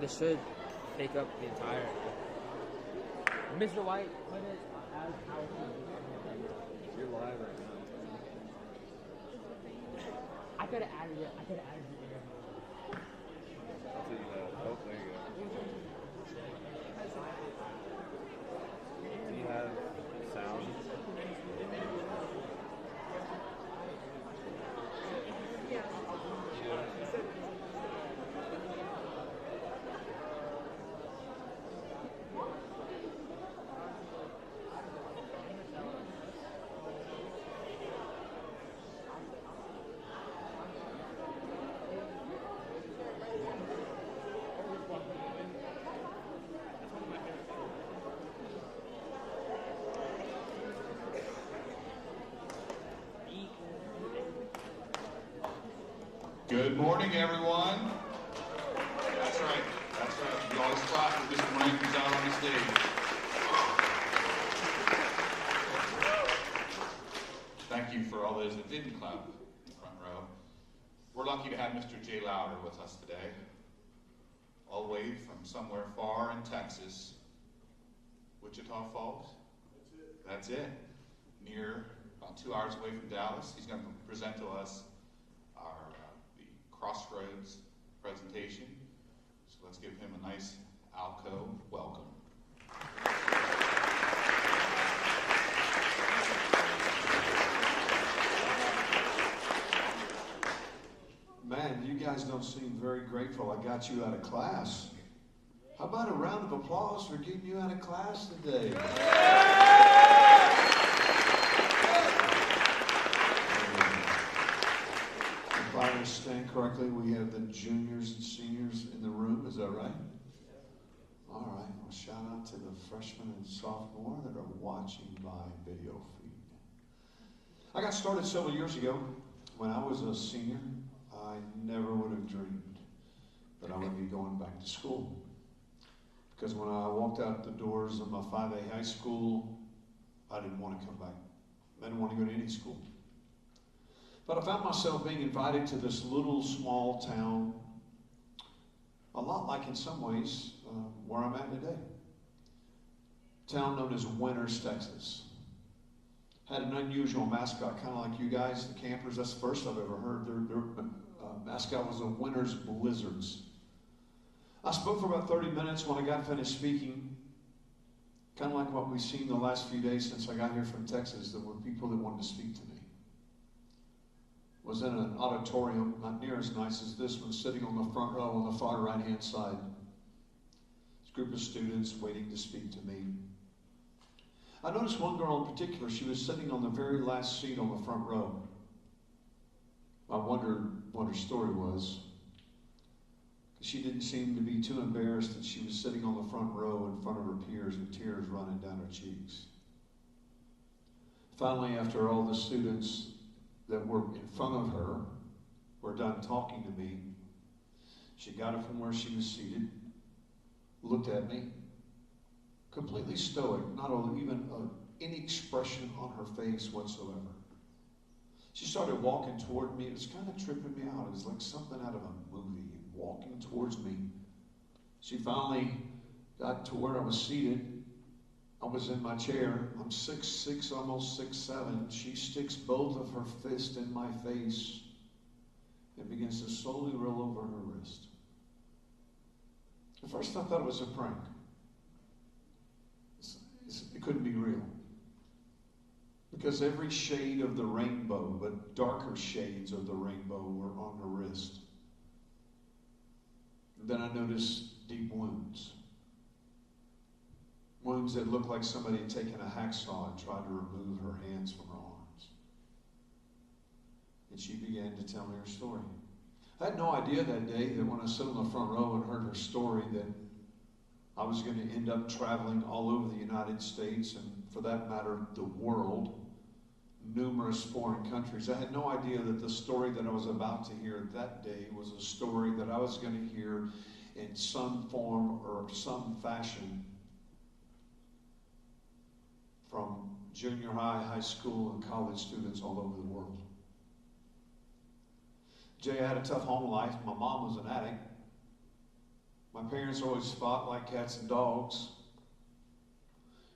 This should take up the entire. Mr. White, put it as powerful. You're live right now. I could have added it. I'll see you that. Oh, there you go. Do you have sound? Good morning, everyone. That's right. That's right. You always clap when Mr. Moran comes out on the stage. Thank you for all those that didn't clap in the front row. We're lucky to have Mr. Jay Louder with us today, all the way from somewhere far in Texas. Wichita Falls? That's it. Near, about 2 hours away from Dallas. He's going to present to us our Crossroads presentation. So let's give him a nice alcove welcome. Man, you guys don't seem very grateful I got you out of class. How about a round of applause for getting you out of class today? If I understand correctly, we have the juniors and seniors in the room. Is that right? All right. Well, shout out to the freshmen and sophomore that are watching by video feed. I got started several years ago. When I was a senior, I never would have dreamed that I would be going back to school. Because when I walked out the doors of my 5A high school, I didn't want to come back. I didn't want to go to any school. But I found myself being invited to this little small town, a lot like in some ways where I'm at today. A town known as Winters, Texas. Had an unusual mascot, kind of like you guys, the campers. That's the first I've ever heard. Their mascot was the Winters Blizzards. I spoke for about 30 minutes. When I got finished speaking, kind of like what we've seen the last few days since I got here from Texas, there were people that wanted to speak to me. Was in an auditorium, not near as nice as this one, sitting on the front row on the far right-hand side. This group of students waiting to speak to me. I noticed one girl in particular. She was sitting on the very last seat on the front row. I wondered what her story was. She didn't seem to be too embarrassed that she was sitting on the front row in front of her peers with tears running down her cheeks. Finally, after all the students that were in front of her were done talking to me, she got up from where she was seated, looked at me, completely stoic, not even any expression on her face whatsoever. She started walking toward me. It was kind of tripping me out. It was like something out of a movie, walking towards me. She finally got to where I was seated. I was in my chair. I'm 6'6", almost 6'7". She sticks both of her fists in my face and begins to slowly roll over her wrist. At first I thought it was a prank. It couldn't be real. Because every shade of the rainbow, but darker shades of the rainbow, were on her wrist. And then I noticed deep wounds. Wounds that looked like somebody had taken a hacksaw and tried to remove her hands from her arms. And she began to tell me her story. I had no idea that day that when I sat on the front row and heard her story that I was going to end up traveling all over the United States and, for that matter, the world, numerous foreign countries. I had no idea that the story that I was about to hear that day was a story that I was going to hear in some form or some fashion from junior high, high school, and college students all over the world. Jay had a tough home life. My mom was an addict. My parents always fought like cats and dogs.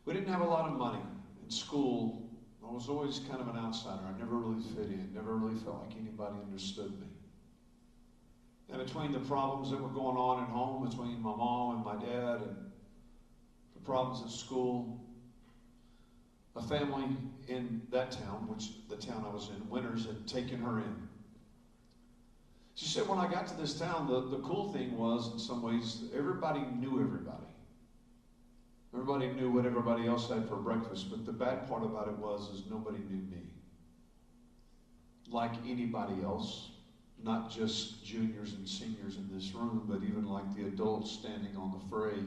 We didn't have a lot of money. In school, I was always kind of an outsider. I never really fit in, never really felt like anybody understood me. And between the problems that were going on at home, between my mom and my dad, and the problems at school, a family in that town, which the town I was in, Winters, had taken her in. She said when I got to this town, the cool thing was, in some ways, everybody knew everybody. Everybody knew what everybody else had for breakfast, but the bad part about it is nobody knew me. Like anybody else, not just juniors and seniors in this room, but even like the adults standing on the fray,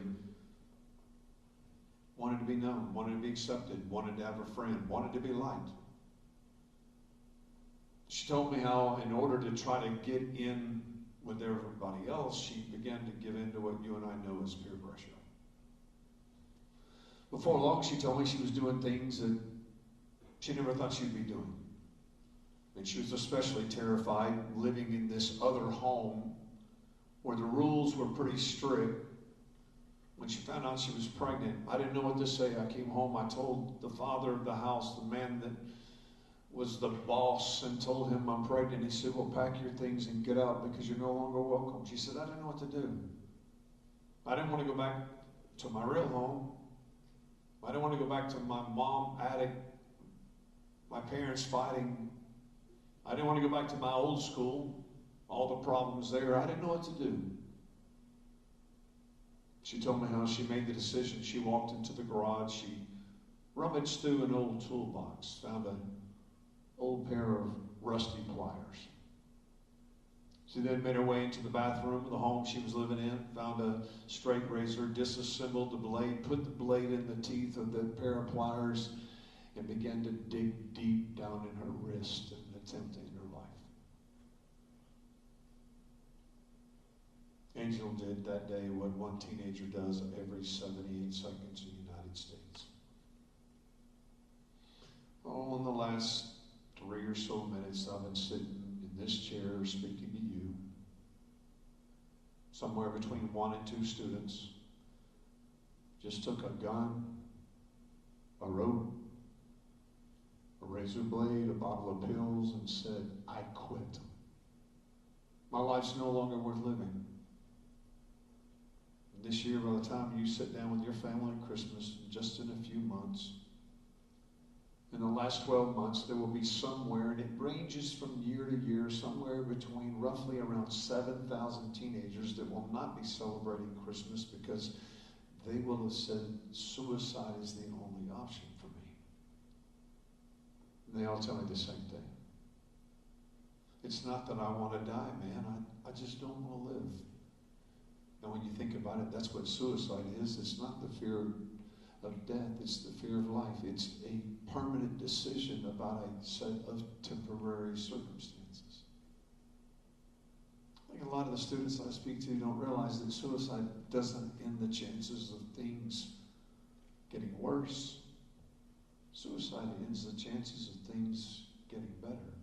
wanted to be known, wanted to be accepted, wanted to have a friend, wanted to be liked. She told me how, in order to try to get in with everybody else, she began to give in to what you and I know as peer pressure. Before long, she told me she was doing things that she never thought she'd be doing. And she was especially terrified living in this other home where the rules were pretty strict. When she found out she was pregnant, I didn't know what to say. I came home, I told the father of the house, the man that was the boss, and told him I'm pregnant. He said, well, pack your things and get out because you're no longer welcome. She said, I didn't know what to do. I didn't want to go back to my real home. I didn't want to go back to my mom addict, my parents fighting. I didn't want to go back to my old school, all the problems there. I didn't know what to do. She told me how she made the decision. She walked into the garage. She rummaged through an old toolbox, found an old pair of rusty pliers. She then made her way into the bathroom of the home she was living in, found a straight razor, disassembled the blade, put the blade in the teeth of that pair of pliers, and began to dig deep down in her wrist and attempt to end her life. Angel did that day what one teenager does every 78 seconds in the United States. Oh, in the last 3 or so minutes, I've been sitting in this chair speaking to you. Somewhere between 1 and 2 students just took a gun, a rope, a razor blade, a bottle of pills, and said, I quit. My life's no longer worth living. And this year, by the time you sit down with your family at Christmas, just in a few months, in the last 12 months, there will be somewhere, and it ranges from year to year, somewhere between roughly around 7,000 teenagers that will not be celebrating Christmas because they will have said suicide is the only option for me. And they all tell me the same thing. It's not that I want to die, man. I just don't want to live. And when you think about it, that's what suicide is. It's not the fear of death, it's the fear of life. It's a permanent decision about a set of temporary circumstances. I think a lot of the students I speak to don't realize that suicide doesn't end the chances of things getting worse. Suicide ends the chances of things getting better.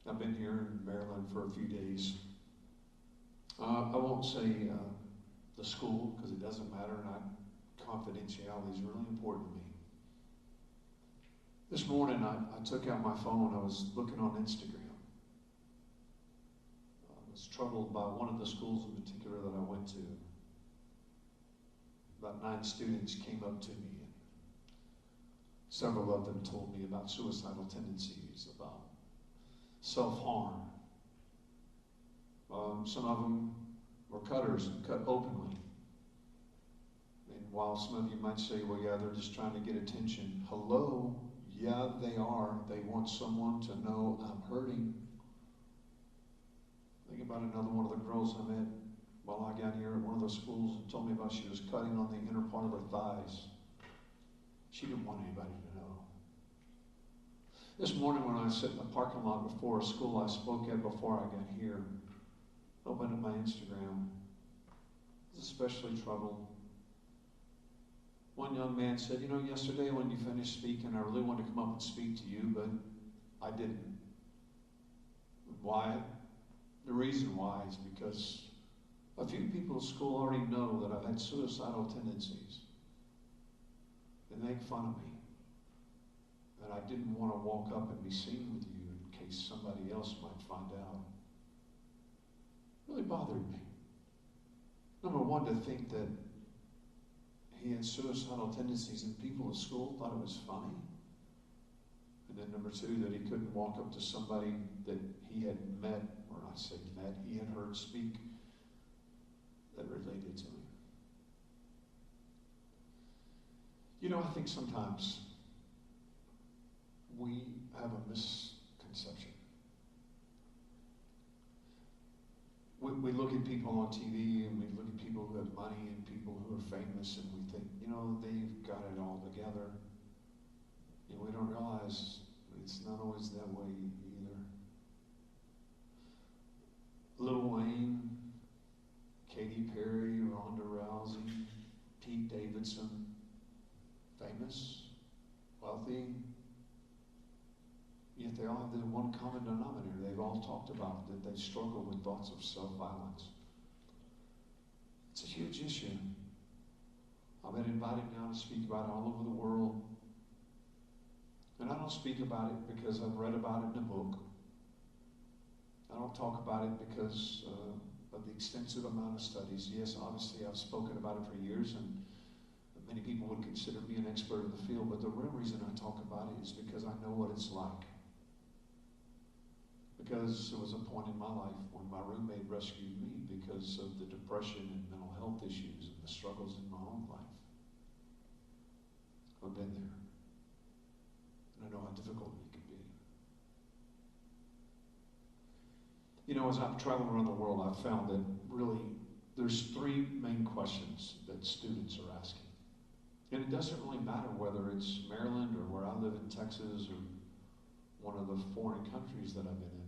I've been here in Maryland for a few days. I won't say the school, because it doesn't matter, and confidentiality is really important to me. This morning, I took out my phone. I was looking on Instagram. I was troubled by one of the schools in particular that I went to. About 9 students came up to me, and several of them told me about suicidal tendencies, about self-harm. Some of them were cutters and cut openly. And while some of you might say, well, yeah, they're just trying to get attention. Hello, yeah, they are. They want someone to know I'm hurting. Think about another one of the girls I met while I got here at one of those schools and told me about she was cutting on the inner part of her thighs. She didn't want anybody to know. This morning when I sat in the parking lot before a school I spoke at before I got here, opened up my Instagram. I was especially troubled. One young man said, you know, yesterday when you finished speaking, I really wanted to come up and speak to you, but I didn't. Why? The reason why is because a few people at school already know that I've had suicidal tendencies. They make fun of me. That I didn't want to walk up and be seen with you in case somebody else might find out. It really bothered me. Number one, to think that he had suicidal tendencies and people at school thought it was funny. And then number two, that he couldn't walk up to somebody that he had met, or I say met, he had heard speak that related to him. You know, I think sometimes we have a misconception. We look at people on TV and we look at people who have money and people who are famous and we think, you know, they've got it all together. And we don't realize it's not always that way either. Lil Wayne, Katy Perry, Ronda Rousey, Pete Davidson, famous, wealthy, yet they all have the one common denominator. They've all talked about that they struggle with thoughts of self-violence. It's a huge issue. I've been invited now to speak about it all over the world. And I don't speak about it because I've read about it in a book. I don't talk about it because of the extensive amount of studies. Yes, obviously I've spoken about it for years, and many people would consider me an expert in the field, but the real reason I talk about it is because I know what it's like. Because there was a point in my life when my roommate rescued me because of the depression and mental health issues and the struggles in my own life. I've been there. And I know how difficult it can be. You know, as I've traveled around the world, I've found that really there's three main questions that students are asking. And it doesn't really matter whether it's Maryland or where I live in Texas or one of the foreign countries that I've been in.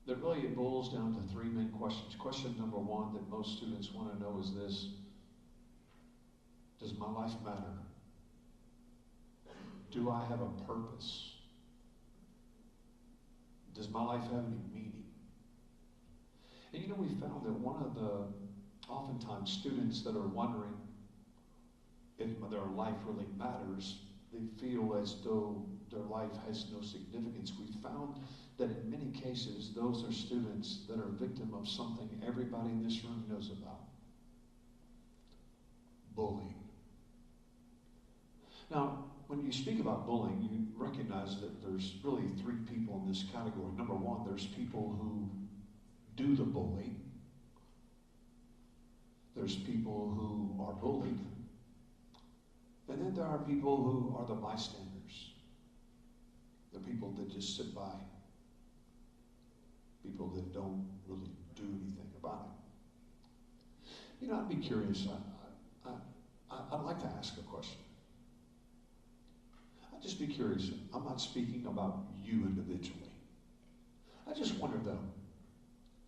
That really it boils down to three main questions. Question number one that most students want to know is this: does my life matter? Do I have a purpose? Does my life have any meaning? And you know, we found that one of the, oftentimes, students that are wondering if their life really matters, they feel as though their life has no significance. We found that in many cases, those are students that are victim of something everybody in this room knows about: bullying. Now, when you speak about bullying, you recognize that there's really three people in this category. Number one, there's people who do the bullying. There's people who are bullied. And then there are people who are the bystanders. The people that just sit by. People that don't really do anything about it. You know, I'd be curious. I'd like to ask a question. I'd just be curious. I'm not speaking about you individually. I just wonder though,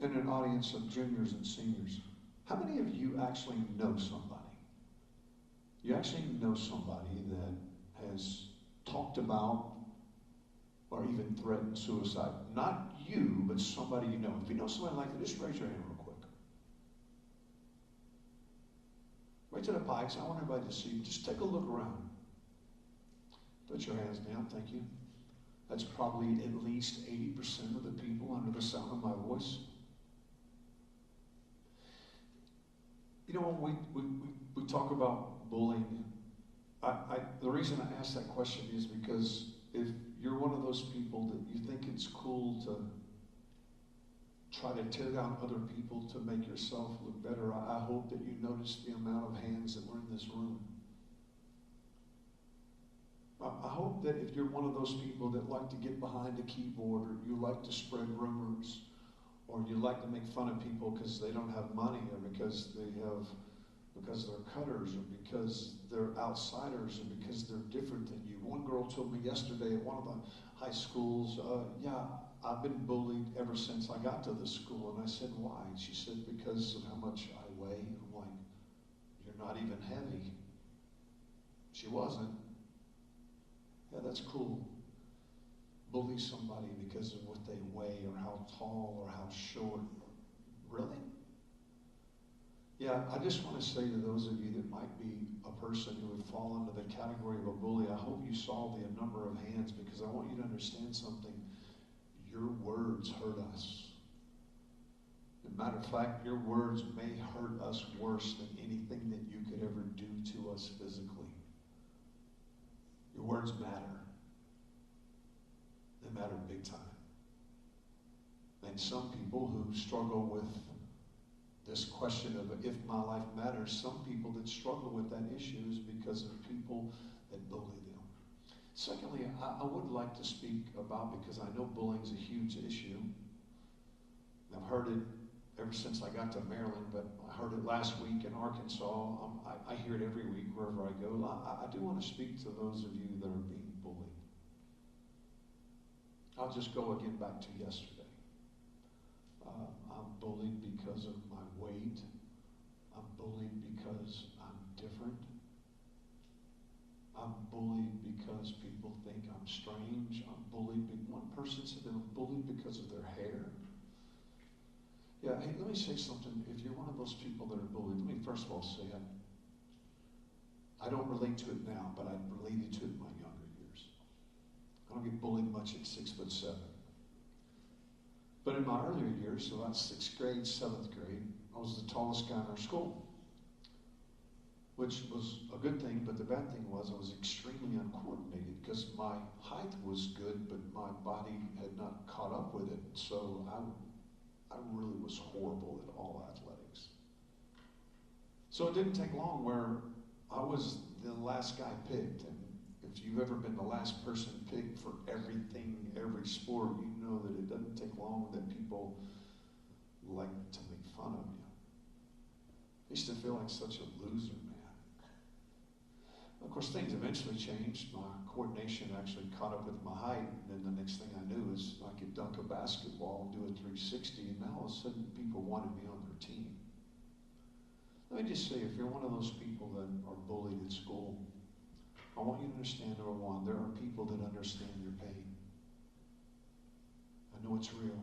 in an audience of juniors and seniors, how many of you actually know somebody? You actually know somebody that has talked about or even threatened suicide. Not you, but somebody you know. If you know somebody like that, just raise your hand real quick. Right to the pikes. I want everybody to see. Just take a look around. Put your hands down. Thank you. That's probably at least 80% of the people under the sound of my voice. You know, when we talk about bullying, the reason I ask that question is because if you're one of those people that you think it's cool to try to tear down other people to make yourself look better, I hope that you notice the amount of hands that were in this room. I hope that if you're one of those people that like to get behind a keyboard, or you like to spread rumors, or you like to make fun of people because they don't have money, or because they're cutters, or because they're outsiders, or because they're different than you. One girl told me yesterday at one of the high schools, I've been bullied ever since I got to this school. And I said, why? And she said, because of how much I weigh. I'm like, you're not even heavy. She wasn't. Yeah, that's cool. Bully somebody because of what they weigh or how how tall or how short. Really? Yeah, I just want to say to those of you that might be a person who would fall under the category of a bully, I hope you saw the number of hands, because I want you to understand something. Your words hurt us. As a matter of fact, your words may hurt us worse than anything that you could ever do to us physically. Your words matter. They matter big time. And some people who struggle with this question of if my life matters, some people that struggle with that issue is because of people that bully them. Secondly, I would like to speak about, because I know bullying is a huge issue. I've heard it ever since I got to Maryland, but I heard it last week in Arkansas. I hear it every week wherever I go. I do want to speak to those of you that are being bullied. I'll just go again back to yesterday. I'm bullied because of my weight. I'm bullied because I'm different. I'm bullied because people think I'm strange. I'm bullied. One person said they were bullied because of their hair. Yeah, hey, let me say something. If you're one of those people that are bullied, let me first of all say I don't relate to it now, but I related to it in my younger years. I don't get bullied much at 6'7". But in my earlier years, so about 6th grade, 7th grade, I was the tallest guy in our school, which was a good thing, but the bad thing was I was extremely uncoordinated because my height was good, but my body had not caught up with it. So I really was horrible at all athletics. So it didn't take long where I was the last guy picked. And if you've ever been the last person picked for everything, every sport, you know that it doesn't take long that people like to make fun of you. I used to feel like such a loser, man. Of course, things eventually changed. My coordination actually caught up with my height, and then the next thing I knew is I could dunk a basketball and do a 360, and now all of a sudden people wanted me on their team. Let me just say, if you're one of those people that are bullied at school, I want you to understand, number one, there are people that understand your pain. I know it's real.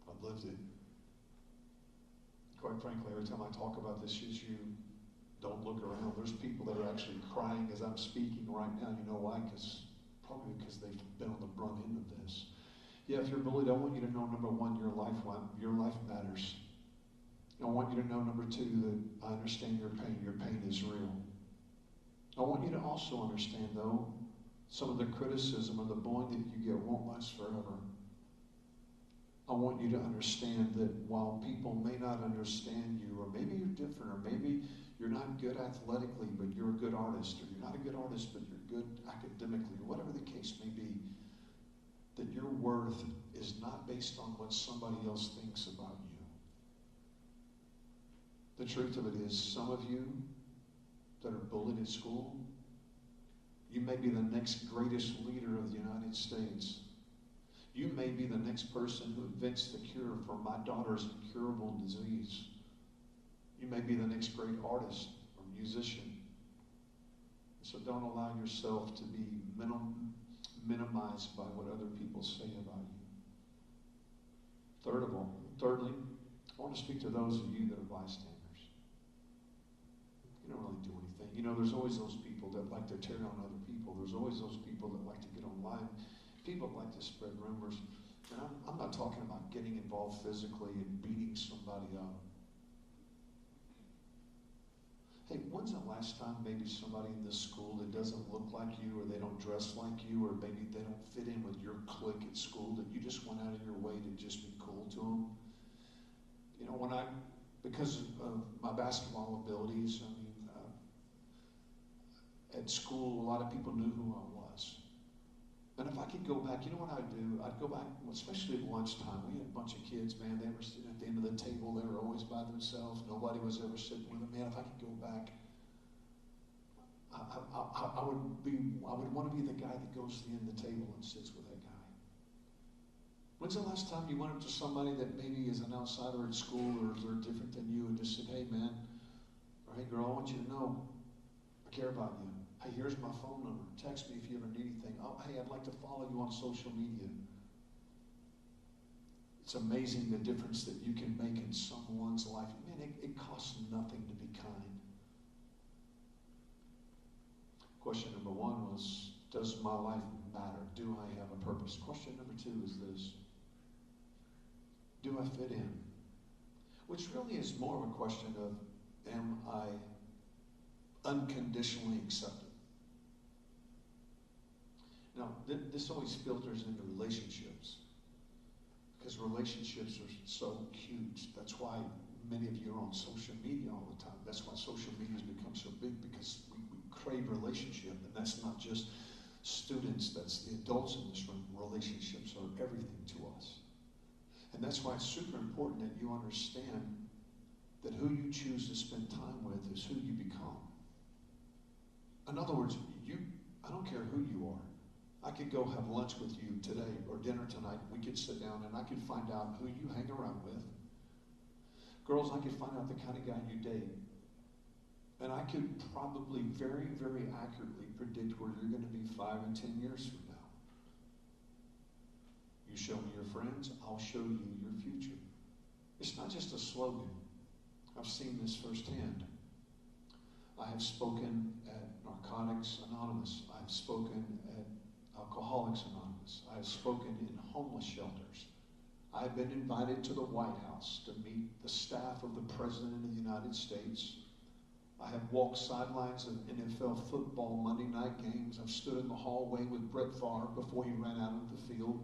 I've lived it. Quite frankly, every time I talk about this issue, don't look around. There's people that are actually crying as I'm speaking right now. You know why? Probably because they've been on the brunt end of this. Yeah, if you're bullied, I want you to know, number one, your life matters. I want you to know, number two, that I understand your pain. Your pain is real. I want you to also understand, though, some of the criticism or the bullying that you get won't last forever. I want you to understand that while people may not understand you, or maybe you're different, or maybe you're not good athletically, but you're a good artist, or you're not a good artist, but you're good academically, or whatever the case may be, that your worth is not based on what somebody else thinks about you. The truth of it is, some of you that are bullied at school, you may be the next greatest leader of the United States. You may be the next person who invents the cure for my daughter's incurable disease. You may be the next great artist or musician. So don't allow yourself to be minimized by what other people say about you. Thirdly, I want to speak to those of you that are bystanders. You don't really do anything. You know, there's always those people that like to tear down other people. There's always those people that like to get online. People like to spread rumors. And I'm not talking about getting involved physically and beating somebody up. Hey, when's the last time maybe somebody in this school that doesn't look like you, or they don't dress like you, or maybe they don't fit in with your clique at school, that you just went out of your way to just be cool to them? You know, because of my basketball abilities, I mean, at school, a lot of people knew who I was. And if I could go back, you know what I'd do? I'd go back, especially at lunchtime. We had a bunch of kids, man. They were sitting at the end of the table. They were always by themselves. Nobody was ever sitting with them. Man, if I could go back, I would want to be the guy that goes to the end of the table and sits with that guy. When's the last time you went up to somebody that maybe is an outsider at school, or they're different than you, and just said, hey, man, or hey, girl, I want you to know I care about you. Hey, here's my phone number. Text me if you ever need anything. Oh, hey, I'd like to follow you on social media. It's amazing the difference that you can make in someone's life. Man, it costs nothing to be kind. Question number 1 was, does my life matter? Do I have a purpose? Question number 2 is this. Do I fit in? Which really is more of a question of, am I unconditionally accepted? Now, this always filters into relationships, because relationships are so huge. That's why many of you are on social media all the time. That's why social media has become so big, because we crave relationship. And that's not just students, that's the adults in this room. Relationships are everything to us. And that's why it's super important that you understand that who you choose to spend time with is who you become. In other words, I don't care who you are. I could go have lunch with you today or dinner tonight. We could sit down and I could find out who you hang around with. Girls, I could find out the kind of guy you date. And I could probably very, very accurately predict where you're going to be 5 and 10 years from now. You show me your friends, I'll show you your future. It's not just a slogan. I've seen this firsthand. I have spoken at Narcotics Anonymous. I have spoken at Alcoholics Anonymous. I have spoken in homeless shelters. I have been invited to the White House to meet the staff of the President of the United States. I have walked sidelines of NFL football Monday night games. I've stood in the hallway with Brett Favre before he ran out of the field.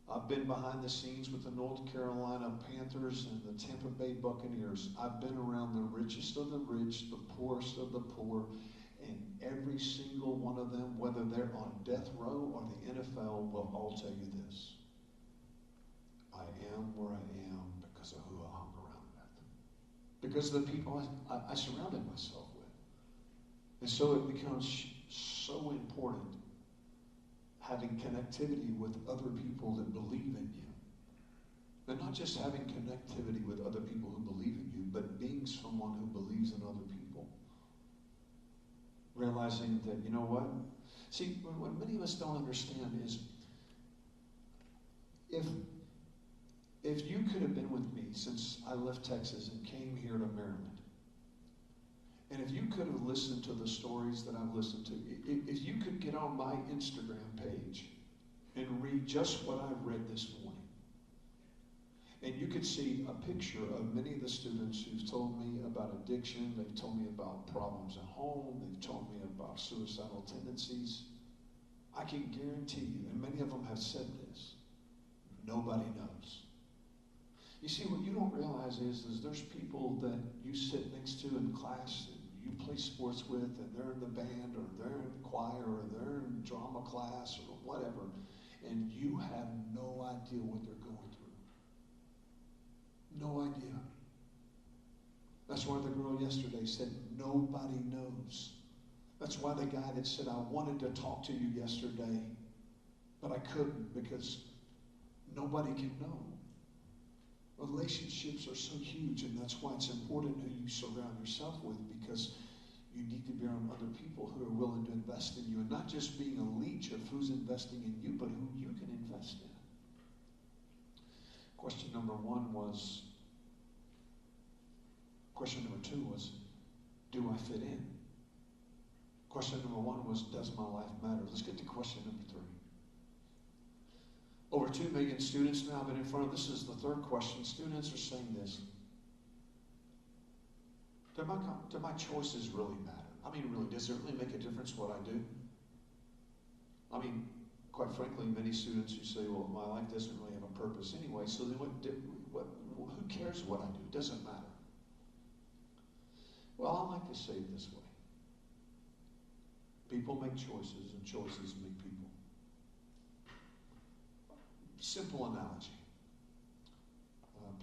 I've been behind the scenes with the North Carolina Panthers and the Tampa Bay Buccaneers. I've been around the richest of the rich, the poorest of the poor, and every single one of them, whether they're on death row or the NFL, will all tell you this. I am where I am because of who I hung around with. Because of the people I surrounded myself with. And so it becomes so important having connectivity with other people that believe in you. And not just having connectivity with other people who believe in you, but being someone who believes in other people. Realizing that, you know what? See, what many of us don't understand is if you could have been with me since I left Texas and came here to Maryland, and if you could have listened to the stories that I've listened to, if you could get on my Instagram page and read just what I've read this morning, and you could see a picture of many of the students who've told me about addiction, they've told me about problems at home, they've told me about suicidal tendencies, I can guarantee you, and many of them have said this, nobody knows. You see, what you don't realize is there's people that you sit next to in class and you play sports with, and they're in the band, or they're in the choir, or they're in drama class, or whatever, and you have no idea what they're going through. No idea. That's why the girl yesterday said, nobody knows. That's why the guy that said, I wanted to talk to you yesterday, but I couldn't because nobody can know. Relationships are so huge, and that's why it's important who you surround yourself with, because you need to be around other people who are willing to invest in you, and not just being a leech of who's investing in you, but who you can invest in. Question number 2 was, do I fit in? Question number 1 was, does my life matter? Let's get to question number 3. Over 2 million students now have been in front of. This is the third question. Students are saying this. Do my choices really matter? I mean, really, does it really make a difference what I do? I mean, quite frankly, many students who say, well, my life doesn't really have a purpose anyway, so then who cares what I do? It doesn't matter. Well, I like to say it this way. People make choices, and choices make people. Simple analogy.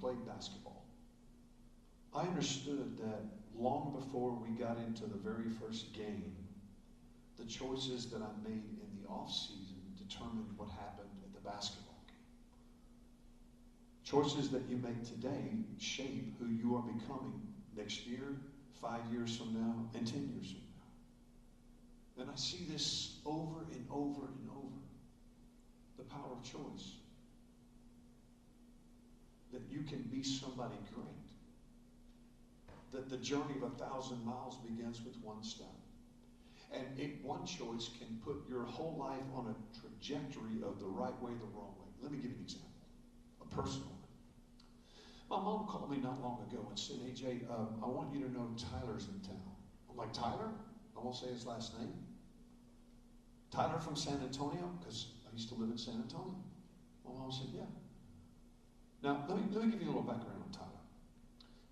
Played basketball. I understood that long before we got into the very first game, the choices that I made in the off-season determined what happened at the basketball game. Choices that you make today shape who you are becoming next year, 5 years from now, and 10 years from now. And I see this over and over and over. The power of choice. can be somebody great. That the journey of 1,000 miles begins with one step. And one choice can put your whole life on a trajectory of the right way, the wrong way. Let me give you an example, a personal one. My mom called me not long ago and said, "Hey, Jay, I want you to know Tyler's in town." I'm like, "Tyler?" I won't say his last name. "Tyler from San Antonio?" Because I used to live in San Antonio. My mom said, "Yeah." Now, let me give you a little background on Tyler.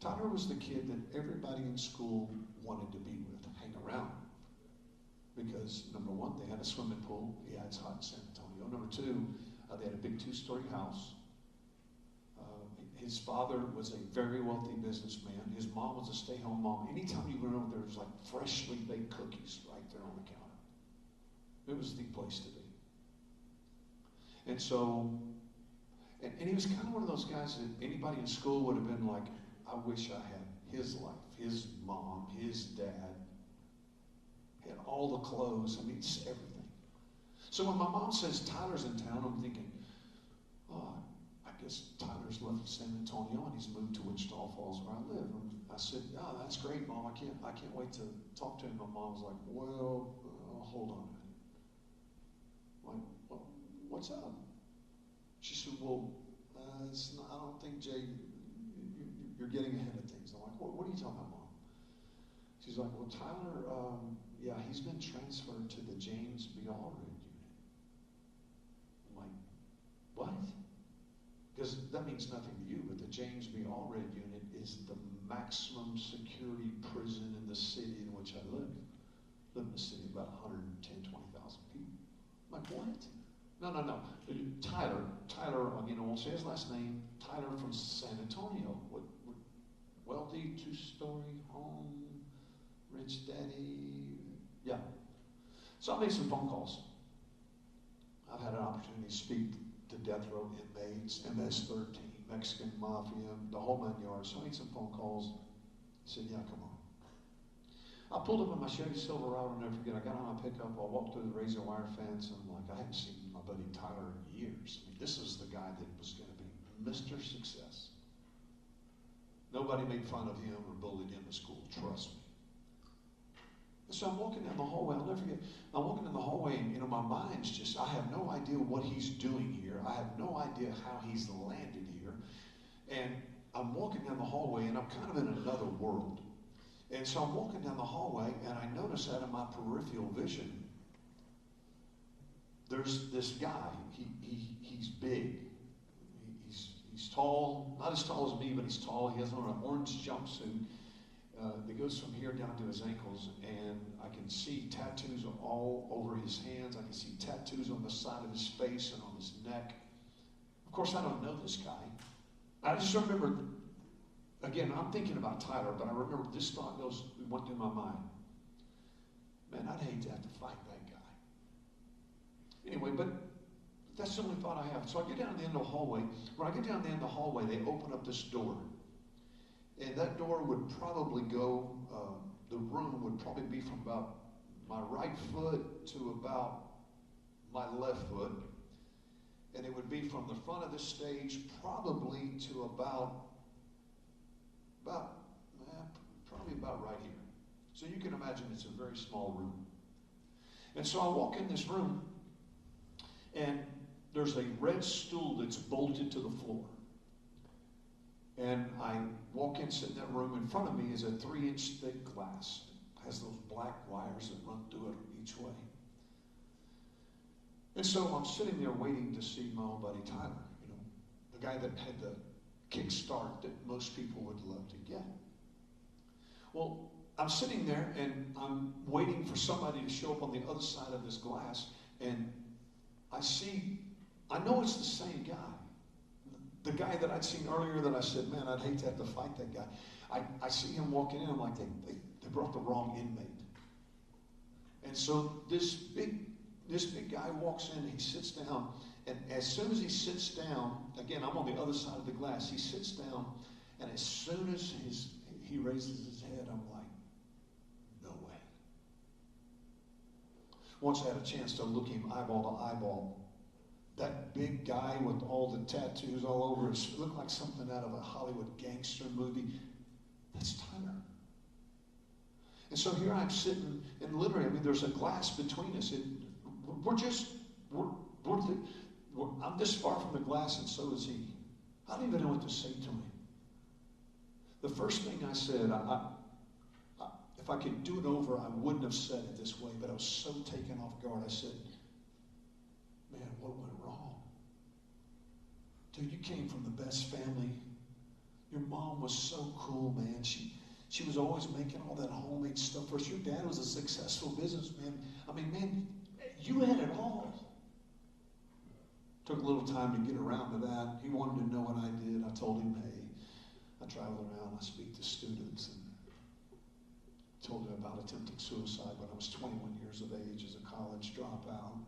Tyler was the kid that everybody in school wanted to be with, hang around. Because, number one, they had a swimming pool. Yeah, it's hot in San Antonio. Number two, they had a big 2-story house. His father was a very wealthy businessman. His mom was a stay-home mom. Anytime you went over there was like freshly baked cookies right there on the counter. It was the place to be. And so, and he was kind of one of those guys that anybody in school would have been like, "I wish I had his life, his mom, his dad." Had all the clothes, I mean, it's everything. So when my mom says Tyler's in town, I'm thinking, oh, I guess Tyler's left San Antonio and he's moved to Wichita Falls where I live. And I said, "Oh, that's great, Mom. I can't wait to talk to him." My mom was like, "Well, hold on a minute." I'm like, "Well, what's up?" She said, "Well, I don't think, Jay, you're getting ahead of things." I'm like, what are you talking about, Mom?" She's like, "Well, Tyler, yeah, he's been transferred to the James B. Allred unit." I'm like, "What?" Because that means nothing to you, but the James B. Allred unit is the maximum security prison in the city in which I live. I live in a city of about 110,000, 20,000 people. I'm like, "What?" No. Tyler, I won't say his last name. Tyler from San Antonio. What wealthy 2-story home, rich daddy. Yeah. So I made some phone calls. I've had an opportunity to speak to death row inmates, MS-13, Mexican mafia, the whole 9 yards. So I made some phone calls. He said, "Yeah, come on." I pulled up in my Chevy Silverado, I'll never forget. I got on my pickup, I walked through the razor wire fence, and I'm like, I hadn't seen my buddy Tyler in years. I mean, this is the guy that was going to be Mr. Success. Nobody made fun of him or bullied him in school, trust me. So I'm walking down the hallway, I'll never forget. I'm walking in the hallway and, my mind's just, I have no idea what he's doing here. I have no idea how he's landed here. And I'm walking down the hallway and I'm kind of in another world. And so I'm walking down the hallway and I notice out of my peripheral vision, there's this guy. He's big. He's tall, not as tall as me, but he's tall. He has on an orange jumpsuit that goes from here down to his ankles, and I can see tattoos all over his hands. I can see tattoos on the side of his face and on his neck. Of course, I don't know this guy. I just remember, again, I'm thinking about Tyler, but I remember this thought went through my mind. Man, I'd hate to have to fight that guy. Anyway, but that's the only thought I have. So I get down to the end of the hallway. When I get down to the end of the hallway, they open up this door. And that door would probably go, the room would probably be from about my right foot to about my left foot. And it would be from the front of the stage probably to probably about right here. So you can imagine it's a very small room. And so I walk in this room, and there's a red stool that's bolted to the floor. And I walk in, sit in that room. In front of me is a 3-inch thick glass. It has those black wires that run through it each way. And so I'm sitting there waiting to see my old buddy Tyler, the guy that had the kickstart that most people would love to get. Well, I'm sitting there and I'm waiting for somebody to show up on the other side of this glass, and I know it's the same guy. The guy that I'd seen earlier that I said, man, I'd hate to have to fight that guy. I see him walking in, I'm like, they brought the wrong inmate. And so this big guy walks in, he sits down, and as soon as he sits down, again, I'm on the other side of the glass, he sits down, and as soon as he raises his head, I'm like, no way. Once I had a chance to look him eyeball to eyeball, That big guy with all the tattoos all over his, looked like something out of a Hollywood gangster movie. That's Tyler. And so here I'm sitting, and literally, I mean, there's a glass between us. I'm this far from the glass, and so is he. I don't even know what to say to him. The first thing I said, if I could do it over, I wouldn't have said it this way, but I was so taken off guard. I said, man, what went wrong? Dude, you came from the best family. Your mom was so cool, man. She was always making all that homemade stuff for us. Your dad was a successful businessman. I mean, man, you had it all. Took a little time to get around to that. He wanted to know what I did. I told him, hey, I travel around, I speak to students, and told him about attempting suicide when I was 21 years of age as a college dropout.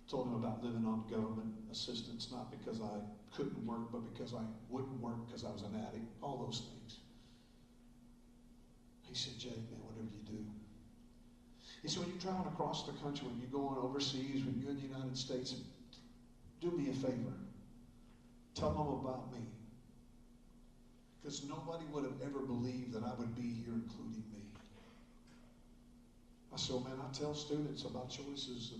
Told him about living on government assistance, not because I couldn't work, but because I wouldn't work because I was an addict, all those things. He said, Jake, man, whatever you do. He said, when you're traveling across the country, when you're going overseas, when you're in the United States, do me a favor. Tell them about me. Because nobody would have ever believed that I would be here, including me. I said, man, I tell students about choices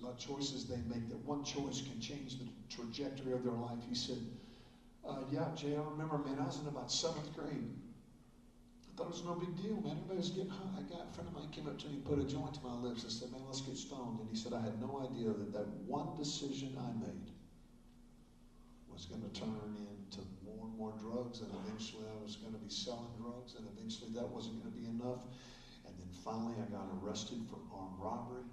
they make, that one choice can change the trajectory of their life. He said, yeah, Jay, I remember, man, I was in about 7th grade. I thought it was no big deal, man. Everybody was getting high. A friend of mine came up to me and put a joint to my lips and said, man, let's get stoned. And he said, I had no idea that one decision I made was going to turn into more and more drugs, and eventually I was going to be selling drugs, and eventually that wasn't going to be enough. And then finally I got arrested for armed robbery,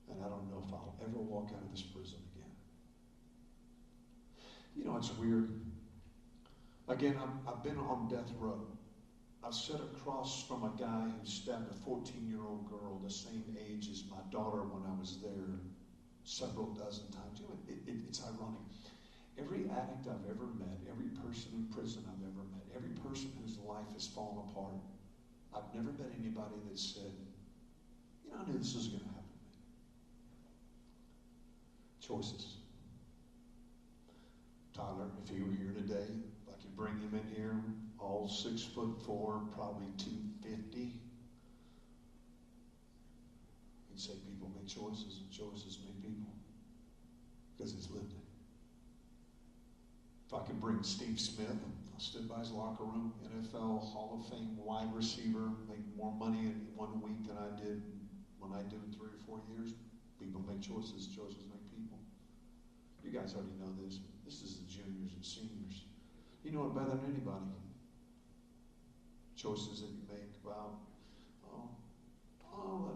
and I don't know if I'll ever walk out of this prison again. You know, it's weird. Again, I've been on death row. I've sat across from a guy who stabbed a 14-year-old girl the same age as my daughter when I was there several dozen times. You know, it's ironic. Every addict I've ever met, every person in prison I've ever met, every person whose life has fallen apart, I've never met anybody that said, you know, I knew this was going to happen to me. Choices. Tyler, if he were here today, if I could bring him in here, all 6'4", probably 250, he'd say people make choices, and choices make people, because he's lived it. If I could bring Steve Smith, I stood by his locker room, NFL Hall of Fame wide receiver, made more money in 1 week than I did when I do in 3 or 4 years. People make choices, choices make people. You guys already know this. This is the juniors and seniors. You know it better than anybody. Choices that you make about,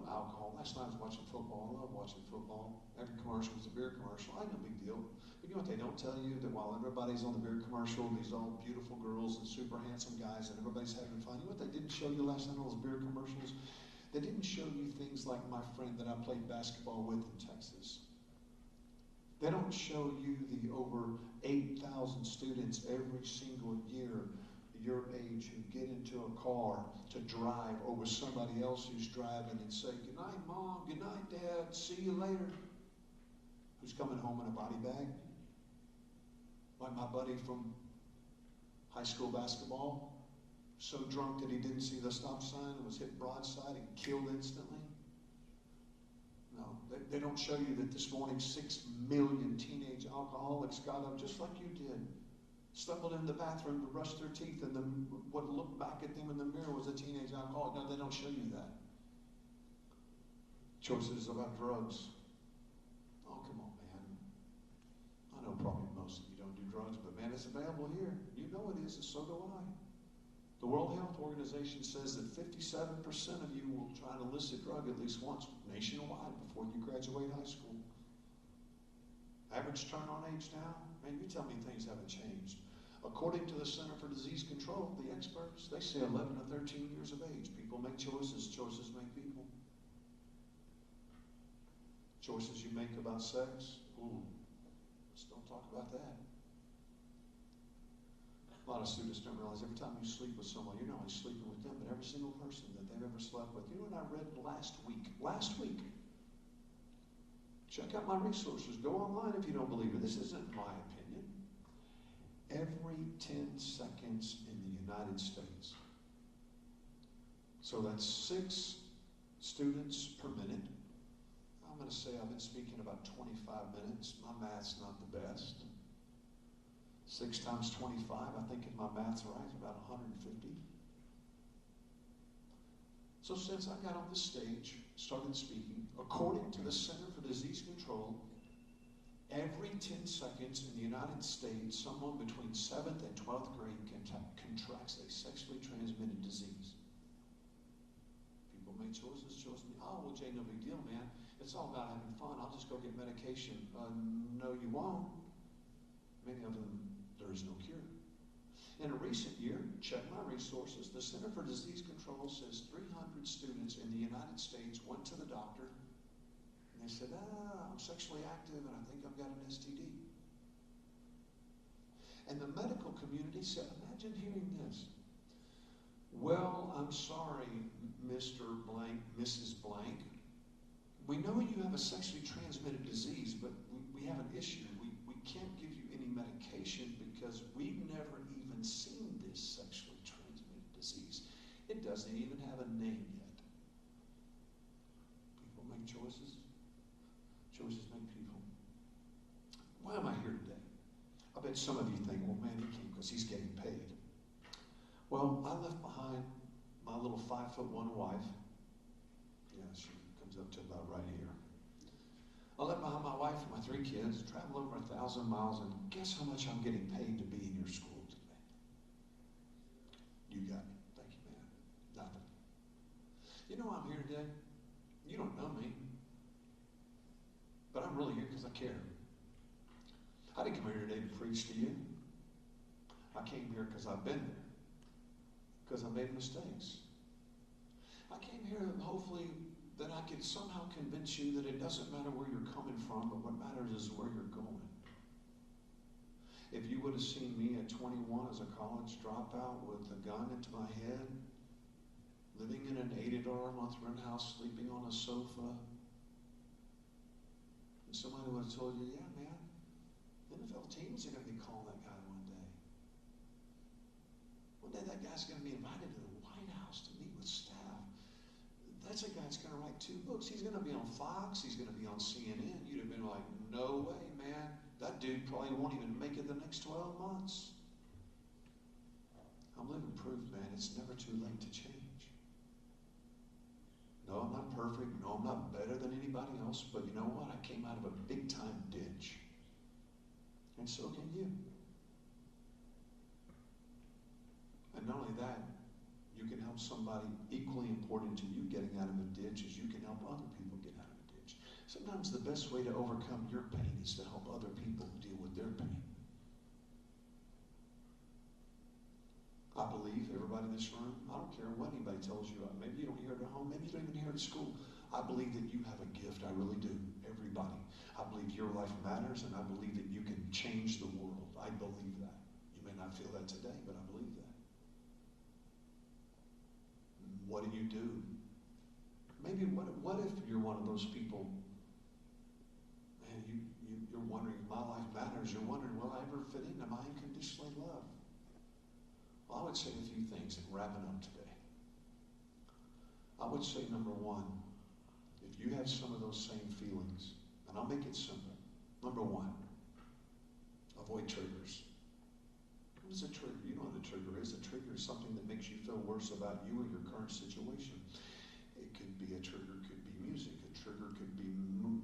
alcohol. Last night I was watching football. I love watching football. Every commercial is a beer commercial. I know, big deal. But you know what they don't tell you? That while everybody's on the beer commercial, these all beautiful girls and super handsome guys, and everybody's having fun. You know what they didn't show you last night on those beer commercials? They didn't show you things like my friend that I played basketball with in Texas. They don't show you the over 8,000 students every single year your age who get into a car to drive over somebody else who's driving and say, good night, Mom, good night, Dad, see you later. Who's coming home in a body bag? Like my buddy from high school basketball, so drunk that he didn't see the stop sign and was hit broadside and killed instantly. No, they don't show you that this morning 6 million teenage alcoholics got up just like you did. Stumbled in the bathroom to brush their teeth, and what looked back at them in the mirror was a teenage alcoholic. No, they don't show you that. Choices about drugs. Oh, come on, man. I know probably most of you don't do drugs, but man, it's available here. You know it is, and so do I. The World Health Organization says that 57% of you will try an illicit drug at least once nationwide before you graduate high school. Average turn-on age now? Man, you tell me things haven't changed. According to the Center for Disease Control, the experts, they say 11 to 13 years of age. People make choices. Choices make people. Choices you make about sex? Ooh, let's don't talk about that. A lot of students don't realize every time you sleep with someone, you're not only sleeping with them, but every single person that they've ever slept with. You know what I read last week? Last week. Check out my resources. Go online if you don't believe it. This isn't my opinion. Every 10 seconds in the United States. So that's 6 students per minute. I'm going to say I've been speaking about 25 minutes. My math's not the best. 6 times 25, I think if my math's right, is about 150. So since I got on the stage, started speaking, according to the Center for Disease Control, every 10 seconds in the United States, someone between 7th and 12th grade contracts a sexually transmitted disease. People make choices, chose me. Oh, well, Jay, no big deal, man. It's all about having fun. I'll just go get medication. No, you won't. Many of them, there is no cure. In a recent year, check my resources, the Center for Disease Control says 300 students in the United States went to the doctor and they said, I'm sexually active and I think I've got an STD. And the medical community said, imagine hearing this. Well, I'm sorry, Mr. Blank, Mrs. Blank. We know you have a sexually transmitted disease, but we have an issue. We can't give you any medication because we've never even seen this sexually transmitted disease. It doesn't even have a name yet. People make choices. Choices make people. Why am I here today? I bet some of you think, well, man, he came because he's getting paid. Well, I left behind my little 5'1" wife. Yeah, she comes up to about right here. I left behind my wife and my 3 kids, traveled over 1,000 miles, and guess how much I'm getting paid to be in your school today? You got me. Thank you, man. Nothing. You know why I'm here today? You don't know me. But I'm really here because I care. I didn't come here today to preach to you. I came here because I've been there. Because I made mistakes. I came here hopefully that I could somehow convince you that it doesn't matter where you're coming from, but what matters is where you're going. If you would have seen me at 21 as a college dropout with a gun into my head, living in an $80 a month rent house, sleeping on a sofa, and somebody would have told you, yeah, man, NFL teams are going to be calling that guy one day. One day that guy's going to be invited to the White House to meet with staff. That's a guy that's going to write 2 books. He's going to be on Fox. He's going to be on CNN. You'd have been like, no way, man. That dude probably won't even make it the next 12 months. I'm living proof, man. It's never too late to change. No, I'm not perfect. No, I'm not better than anybody else. But you know what? I came out of a big-time ditch. And so can you. And not only that, you can help somebody equally important to you getting out of a ditch as you can help other people get out of a ditch. Sometimes the best way to overcome your pain is to help other people deal with their pain. I believe everybody in this room, I don't care what anybody tells you, maybe you don't hear it at home, maybe you don't even hear it at school. I believe that you have a gift. I really do. Everybody. I believe your life matters, and I believe that you can change the world. I believe that. You may not feel that today, but I believe that. What do you do? Maybe what if you're one of those people, man, you're wondering if my life matters. You're wondering, will I ever fit in? Am I unconditionally loved? Well, I would say a few things and wrap it up today. I would say, number one, if you have some of those same feelings, and I'll make it simple. Number one, avoid triggers. What is a trigger? You know what a trigger is. A trigger is something that makes you feel worse about you or your current situation. It could be a trigger, could be music. A trigger could be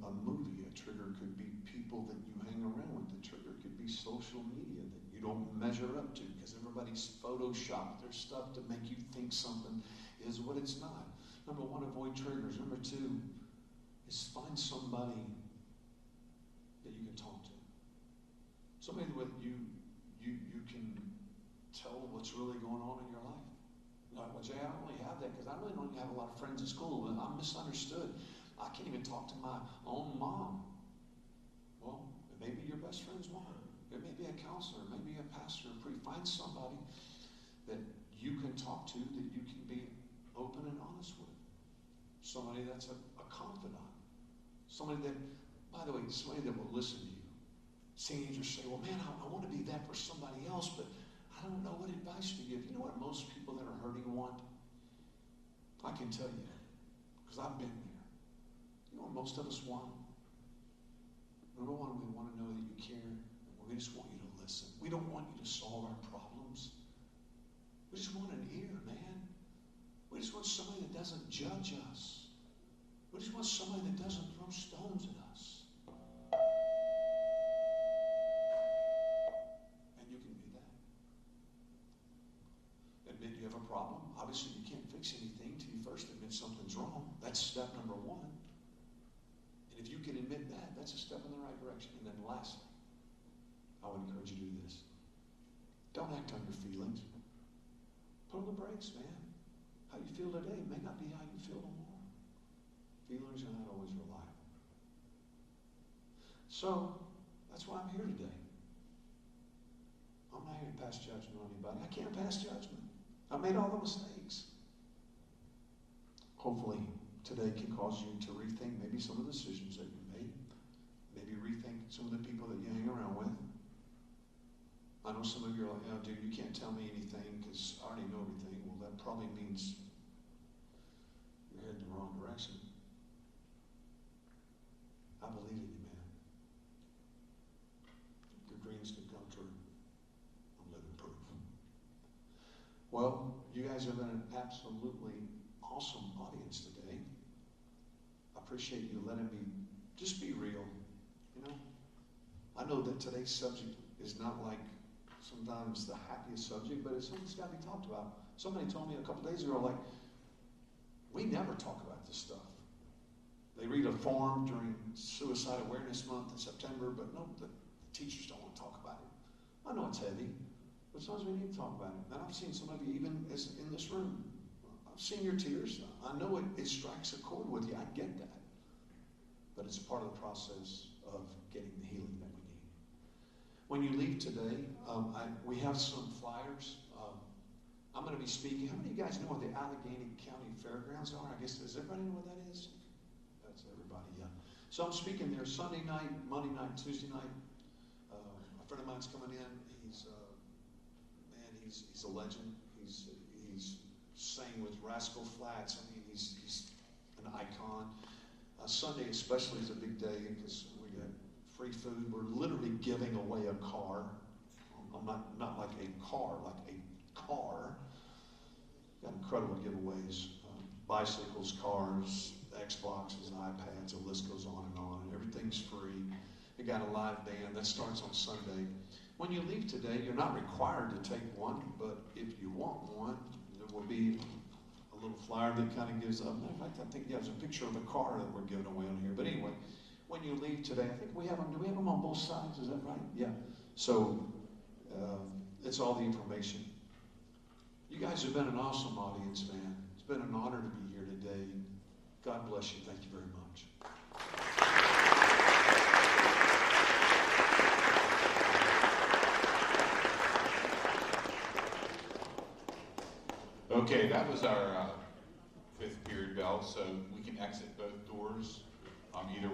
a movie. A trigger could be people that you hang around with. A trigger could be social media that you don't measure up to because everybody's photoshopped their stuff to make you think something is what it's not. Number one, avoid triggers. Number two is find somebody that you can talk to. Somebody that you can tell what's really going on in your life. Well, Jay, I only have that because I really don't have a lot of friends at school, and I'm misunderstood. I can't even talk to my own mom. Well, it may be your best friend's mom. It may be a counselor, maybe a pastor. Find somebody that you can talk to, that you can be open and honest with. Somebody that's a confidant. Somebody that By the way, somebody that will listen to you. Teenagers say, well, man, I want to be that for somebody else, but I don't know what advice to give. You know what most people that are hurting want? I can tell you, because I've been there. You know what most of us want? Number one, we want to know that you care, and we just want you to listen. We don't want you to solve our problems. We just want an ear, man. We just want somebody that doesn't judge us. We just want somebody that doesn't throw stones at us. And you can be that. Admit you have a problem. Obviously, you can't fix anything till you first admit something's wrong. That's step number one. And if you can admit that, that's a step in the right direction. And then lastly, I would encourage you to do this. Don't act on your feelings. Put on the brakes, man. How you feel today may not be how you feel tomorrow. Feelings are not always reliable. So, that's why I'm here today. I'm not here to pass judgment on anybody. I can't pass judgment. I made all the mistakes. Hopefully, today can cause you to rethink maybe some of the decisions that you made. Maybe rethink some of the people that you hang around with. I know some of you are like, oh, dude, you can't tell me anything because I already know everything. Well, that probably means you're heading the wrong direction. I believe in you, man. Your dreams can come true. I'm living proof. Well, you guys have been an absolutely awesome audience today. I appreciate you letting me just be real. You know, I know that today's subject is not like sometimes the happiest subject, but it's something that's got to be talked about. Somebody told me a couple days ago, like, we never talk about this stuff. They read a form during Suicide Awareness Month in September, but no, the teachers don't want to talk about it. I know it's heavy, but sometimes we need to talk about it. And I've seen some of you even in this room. I've seen your tears. I know it strikes a chord with you. I get that. But it's part of the process of getting the healing that we need. When you leave today, we have some flyers. I'm going to be speaking. How many of you guys know what the Allegheny County Fairgrounds are? I guess, does everybody know what that is? That's everybody, yeah. So I'm speaking there Sunday night, Monday night, Tuesday night. A friend of mine's coming in. He's a legend. He's sang with Rascal Flatts. I mean, he's an icon. Sunday especially is a big day because we got free food. We're literally giving away a car. Not like a car, like a car. Got incredible giveaways. Bicycles, cars, Xboxes, iPads, the list goes on and on. Everything's free. We got a live band. That starts on Sunday. When you leave today, you're not required to take one, but if you want one, there will be a little flyer that kind of gives up. In fact, I think there's a picture of the car that we're giving away on here. But anyway, when you leave today, I think we have them. Do we have them on both sides? Is that right? Yeah. So it's all the information. You guys have been an awesome audience, man. It's been an honor to be here today. God bless you. Thank you very much. Okay, that was our fifth period bell, so we can exit both doors either